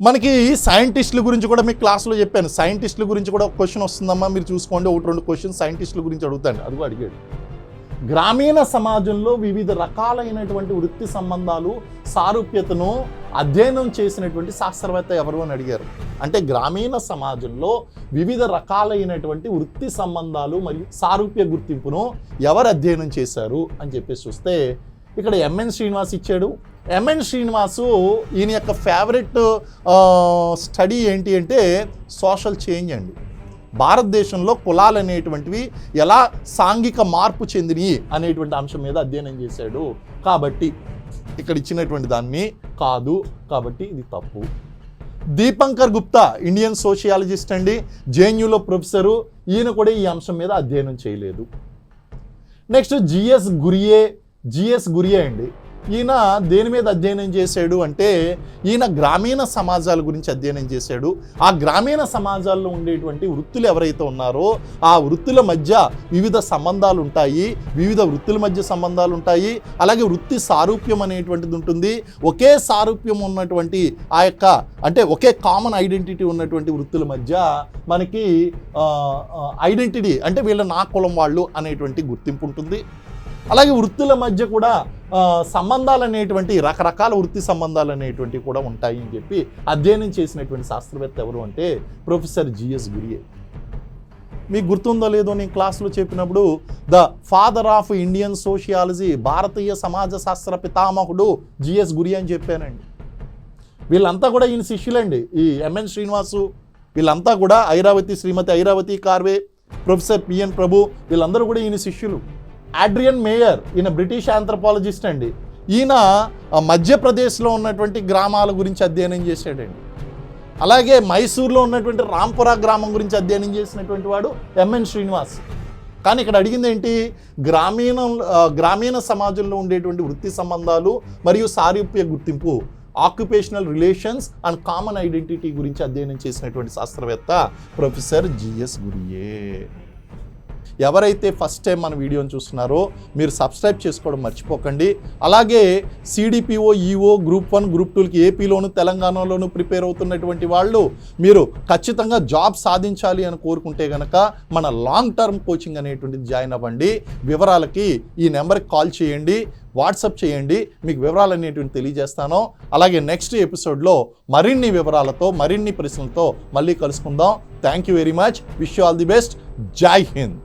మనకి సైంటిస్టుల గురించి కూడా మీకు క్లాస్లో చెప్పాను. సైంటిస్టుల గురించి కూడా ఒక క్వశ్చన్ వస్తుందమ్మా, మీరు చూసుకోండి. 1-2 క్వశ్చన్ సైంటిస్టుల గురించి అడుగుతాండి. అదిగో అడిగాడు. గ్రామీణ సమాజంలో వివిధ రకాలైనటువంటి వృత్తి సంబంధాలు సారూప్యతను అధ్యయనం చేసినటువంటి శాస్త్రవేత్త ఎవరు అని అడిగారు. అంటే గ్రామీణ సమాజంలో వివిధ రకాలైనటువంటి వృత్తి సంబంధాలు మరియు సారూప్య గుర్తింపును ఎవరు అధ్యయనం చేశారు అని చెప్పేసి చూస్తే ఇక్కడ ఎంఎన్ శ్రీనివాస్ ఇచ్చాడు. ఎంఎన్ శ్రీనివాసు ఈయన యొక్క ఫేవరెట్ స్టడీ ఏంటి అంటే సోషల్ చేంజ్ అండి. భారతదేశంలో కులాలు అనేటువంటివి ఎలా సాంఘిక మార్పు చెందినవి అనేటువంటి అంశం మీద అధ్యయనం చేశాడు. కాబట్టి ఇక్కడ ఇచ్చినటువంటి దాన్ని కాదు, కాబట్టి ఇది తప్పు. దీపంకర్ గుప్తా ఇండియన్ సోషియాలజిస్ట్ అండి, జేఎన్యూలో ప్రొఫెసరు. ఈయన కూడా ఈ అంశం మీద అధ్యయనం చేయలేదు. నెక్స్ట్ జిఎస్ గురియే అండి. ఈయన దేని మీద అధ్యయనం చేశాడు అంటే ఈయన గ్రామీణ సమాజాల గురించి అధ్యయనం చేశాడు. ఆ గ్రామీణ సమాజాల్లో ఉండేటువంటి వృత్తులు ఎవరైతే ఉన్నారో ఆ వృత్తుల మధ్య వివిధ సంబంధాలు ఉంటాయి, వివిధ వృత్తుల మధ్య సంబంధాలు ఉంటాయి. అలాగే వృత్తి సారూప్యం అనేటువంటిది ఉంటుంది. ఒకే సారూప్యం ఉన్నటువంటి ఆ యొక్క అంటే ఒకే కామన్ ఐడెంటిటీ ఉన్నటువంటి వృత్తుల మధ్య మనకి ఐడెంటిటీ అంటే వీళ్ళ నా కులం వాళ్ళు అనేటువంటి గుర్తింపు ఉంటుంది. అలాగే వృత్తుల మధ్య కూడా సంబంధాలు అనేటువంటి రకరకాల వృత్తి సంబంధాలు అనేటువంటివి కూడా ఉంటాయి అని చెప్పి అధ్యయనం చేసినటువంటి శాస్త్రవేత్త ఎవరు అంటే ప్రొఫెసర్ జిఎస్ గురియే. మీకు గుర్తుందో లేదో నేను క్లాస్లో చెప్పినప్పుడు the father of Indian sociology, భారతీయ సమాజ శాస్త్ర పితామహుడు జిఎస్ గురియే అని చెప్పానండి. వీళ్ళంతా కూడా ఈయన శిష్యులండి. ఈ ఎంఎన్ శ్రీనివాసు వీళ్ళంతా కూడా శ్రీమతి ఐరావతి కార్వే, ప్రొఫెసర్ పిఎన్ ప్రభు వీళ్ళందరూ కూడా ఈయన శిష్యులు. ఆడ్రియన్ మేయర్ ఈయన బ్రిటిష్ ఆంథ్రపాలజిస్ట్ అండి. ఈయన మధ్యప్రదేశ్లో ఉన్నటువంటి గ్రామాల గురించి అధ్యయనం చేశాడండి. అలాగే మైసూర్లో ఉన్నటువంటి రాంపురా గ్రామం గురించి అధ్యయనం చేసినటువంటి వాడు ఎంఎన్ శ్రీనివాస్. కానీ ఇక్కడ అడిగింది ఏంటి, గ్రామీణ సమాజంలో ఉండేటువంటి వృత్తి సంబంధాలు మరియు సారూప్య గుర్తింపు, occupational relations and common identity గురించి అధ్యయనం చేసినటువంటి శాస్త్రవేత్త ప్రొఫెసర్ జిఎస్ గురియే. ఎవరైతే ఫస్ట్ టైం మన వీడియోని చూస్తున్నారో మీరు సబ్స్క్రైబ్ చేసుకోవడం మర్చిపోకండి. అలాగే సిడిపిఓ, ఈఓ, గ్రూప్ 1, గ్రూప్ 2కి ఏపీలోను తెలంగాణలోను ప్రిపేర్ అవుతున్నటువంటి వాళ్ళు మీరు ఖచ్చితంగా జాబ్ సాధించాలి అని కోరుకుంటే కనుక మన లాంగ్ టర్మ్ కోచింగ్ అనేటువంటిది జాయిన్ అవ్వండి. వివరాలకి ఈ నెంబర్కి కాల్ చేయండి, వాట్సాప్ చేయండి, మీకు వివరాలు అనేటువంటి తెలియజేస్తాను. అలాగే నెక్స్ట్ ఎపిసోడ్లో మరిన్ని వివరాలతో మరిన్ని ప్రశ్నలతో మళ్ళీ కలుసుకుందాం. Thank you very much. Wish you all the best. జై హింద్.